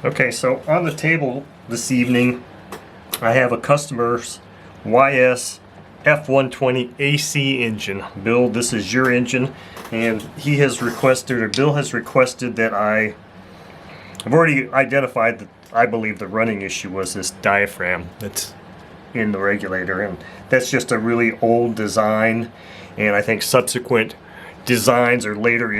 Okay, so on the table this evening, I have a customer's YS F120 AC engine. Bill, this is your engine, and he has requested, or Bill has requested that I've already identified that I believe the running issue was this diaphragm that's in the regulator, and that's just a really old design, and I think subsequent designs or later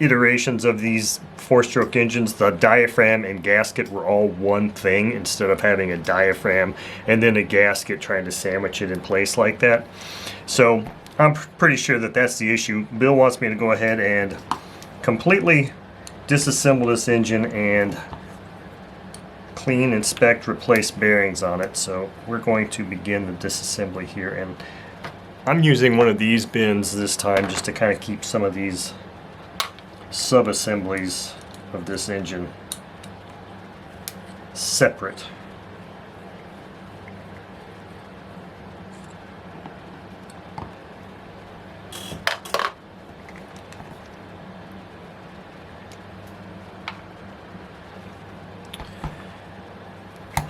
iterations of these four-stroke engines, the diaphragm and gasket were all one thing instead of having a diaphragm and then a gasket trying to sandwich it in place like that. So I'm pretty sure that that's the issue. Bill wants me to go ahead and completely disassemble this engine and clean, inspect, replace bearings on it. So we're going to begin the disassembly here, and I'm using one of these bins this time just to kind of keep some of these sub-assemblies of this engine separate.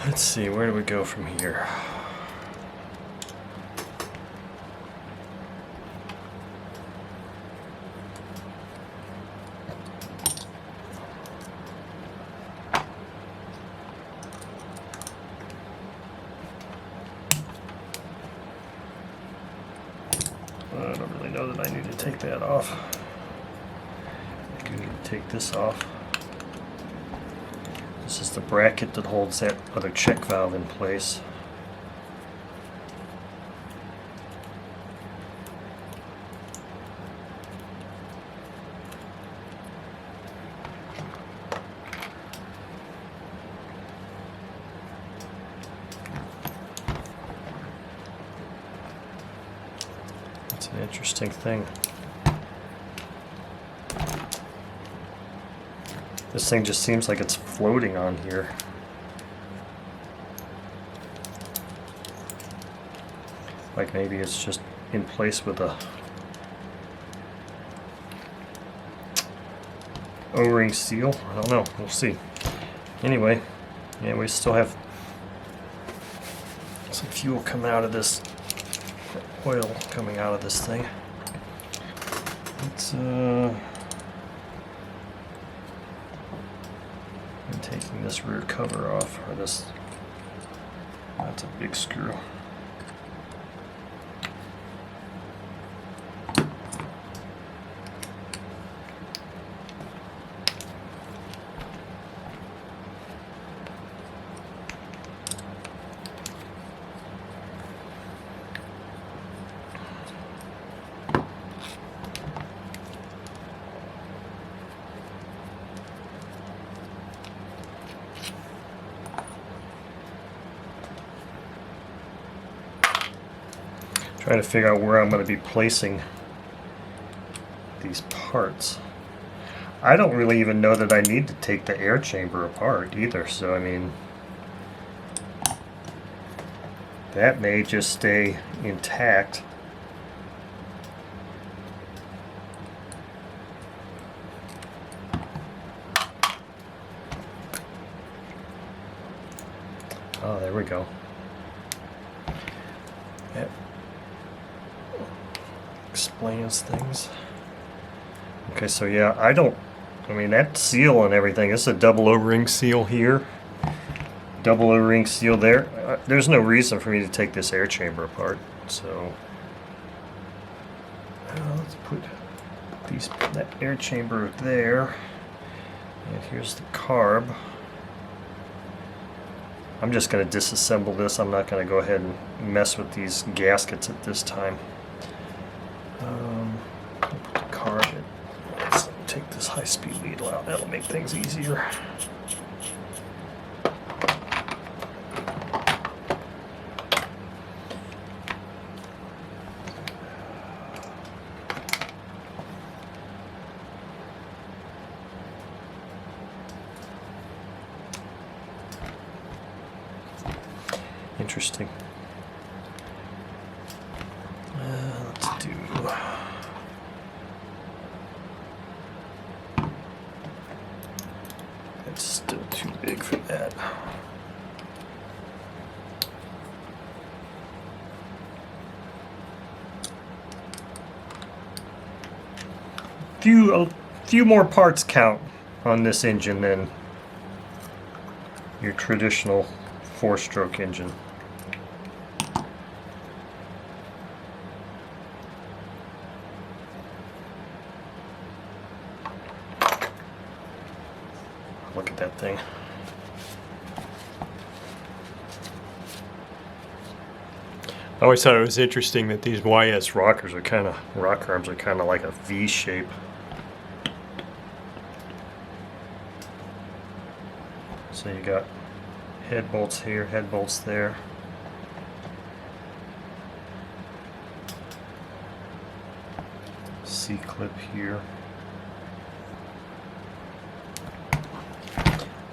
Let's see, where do we go from here? I don't really know that I need to take that off. I do need to take this off. This is the bracket that holds that other check valve in place. It's an interesting thing. This thing just seems like it's floating on here. Like maybe it's just in place with a O-ring seal. I don't know. We'll see. Anyway, yeah, we still have some fuel coming out of this, oil coming out of this thing. It's I'm taking this rear cover off, or this, that's a big screw. Trying to figure out where I'm going to be placing these parts. I don't really even know that I need to take the air chamber apart either, so I mean, that may just stay intact. Oh, there we go. Yep. Explains things. Okay, so yeah, I mean that seal and everything, this is a double O-ring seal here, double O-ring seal there. There's no reason for me to take this air chamber apart, so let's put that air chamber there, and here's the carb. I'm just going to disassemble this. I'm not going to go ahead and mess with these gaskets at this time. I'll put the carb in. Let's take this high-speed needle out. That'll make things easier. Interesting. Let's do. It's still too big for that. A few more parts count on this engine than your traditional 4-stroke engine. Look at that thing. I always thought it was interesting that these YS rock arms are kind of like a V shape. So you got head bolts here, head bolts there. C-clip here.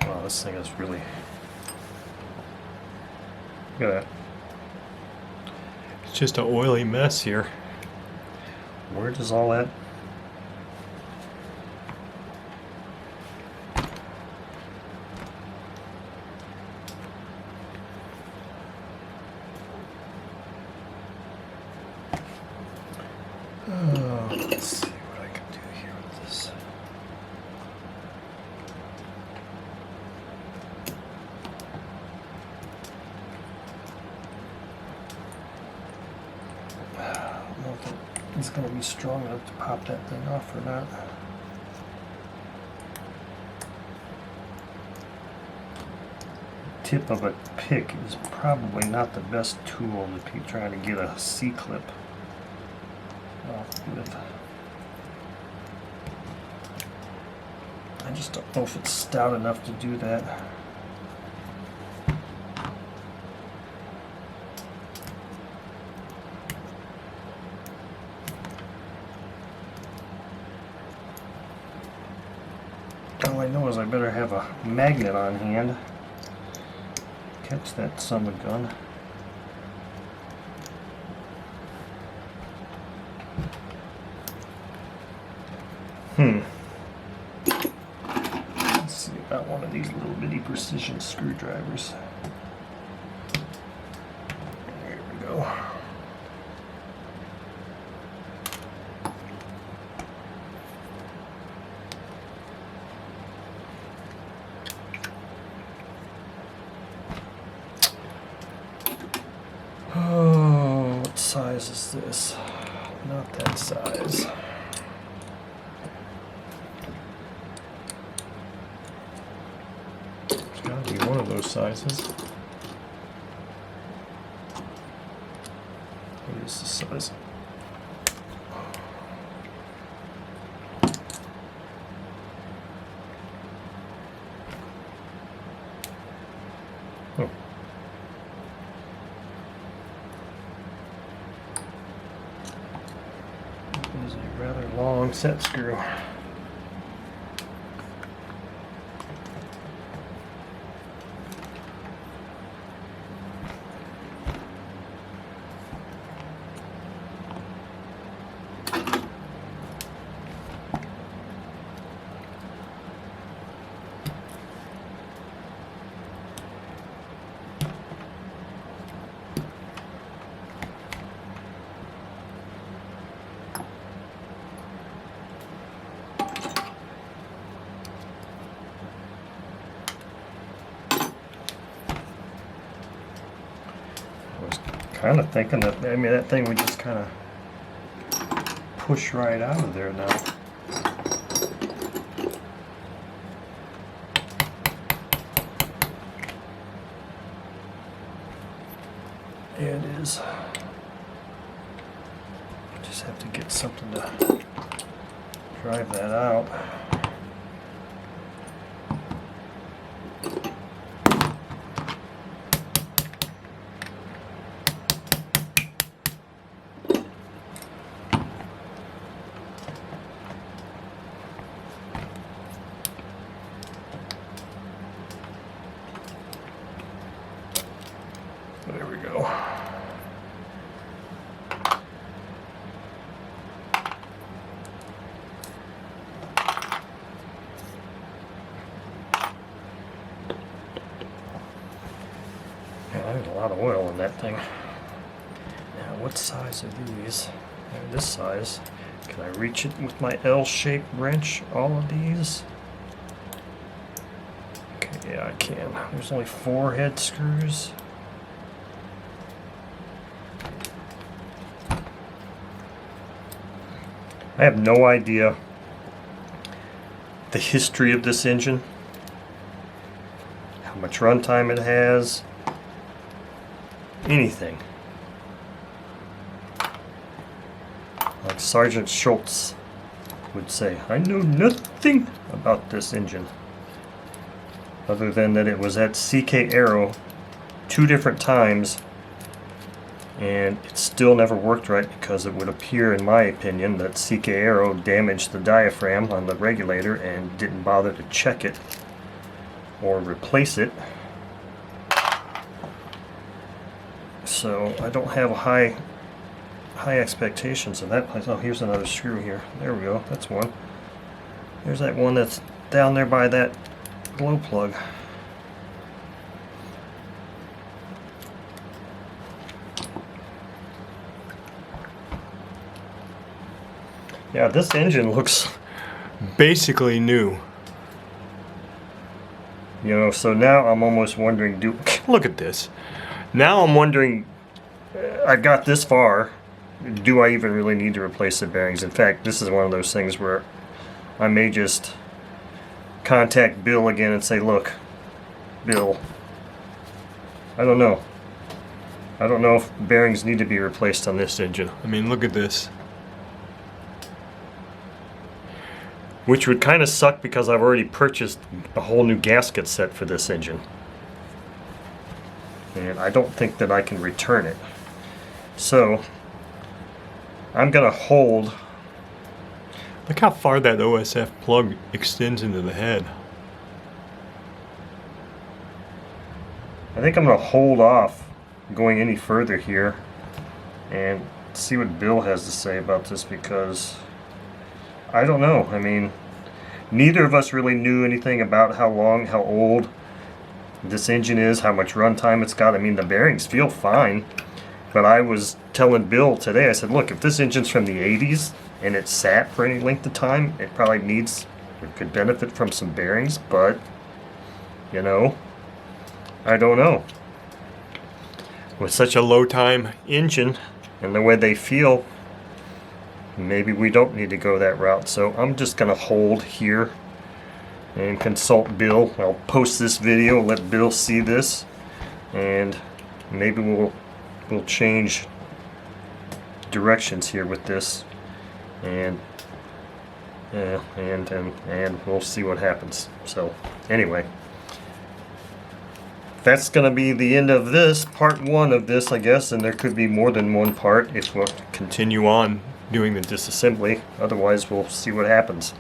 Wow, this thing is really... Look at that. It's just an oily mess here. Where does all that... let's see what I can do here with this. I don't know if it's going to be strong enough to pop that thing off or not. Tip of a pick is probably not the best tool to be trying to get a C-clip off with. I just don't know if it's stout enough to do that. All I know is I better have a magnet on hand. Catch that son of a gun. Let's see about one of these little bitty precision screwdrivers. There we go. Oh, what size is this? Not that size. It's gotta be one of those sizes. What is the size? Oh. It is a rather long set screw. Kind of thinking that, I mean, that thing would just kind of push right out of there now. There it is. Just have to get something to drive that out. There we go. lot of oil in that thing. Now, what size are these? They're this size. Can I reach it with my L-shaped wrench? All of these? Okay, yeah, I can. There's only 4 head screws. I have no idea the history of this engine, how much runtime it has, anything. Like Sergeant Schultz would say, I know nothing about this engine, other than that it was at CK Aero 2 different times, and it still never worked right because it would appear, in my opinion, that CK Aero damaged the diaphragm on the regulator and didn't bother to check it or replace it. So I don't have high expectations of that place. Oh, here's another screw here. There we go. That's one. There's that one that's down there by that glow plug. Yeah, this engine looks basically new. You know, so now I'm almost wondering, look at this. Now I'm wondering, I got this far, do I even really need to replace the bearings? In fact, this is one of those things where I may just contact Bill again and say, look, Bill, I don't know. I don't know if bearings need to be replaced on this engine. I mean, look at this. Which would kind of suck because I've already purchased a whole new gasket set for this engine. And I don't think that I can return it. So, I'm going to hold. Look how far that OSF plug extends into the head. I think I'm going to hold off going any further here and see what Bill has to say about this, because I don't know. I mean, neither of us really knew anything about how old this engine is, how much runtime it's got. I mean, the bearings feel fine, but I was telling Bill today, I said, look, if this engine's from the 80s and it sat for any length of time, it probably could benefit from some bearings, but, you know, I don't know. With such a low time engine and the way they feel, maybe we don't need to go that route. So I'm just going to hold here and consult Bill. I'll post this video, let Bill see this, and maybe we'll change directions here with this, and we'll see what happens. So anyway, that's going to be the end of this, part 1 of this, I guess, and there could be more than one part if we'll continue on doing the disassembly. Otherwise, we'll see what happens.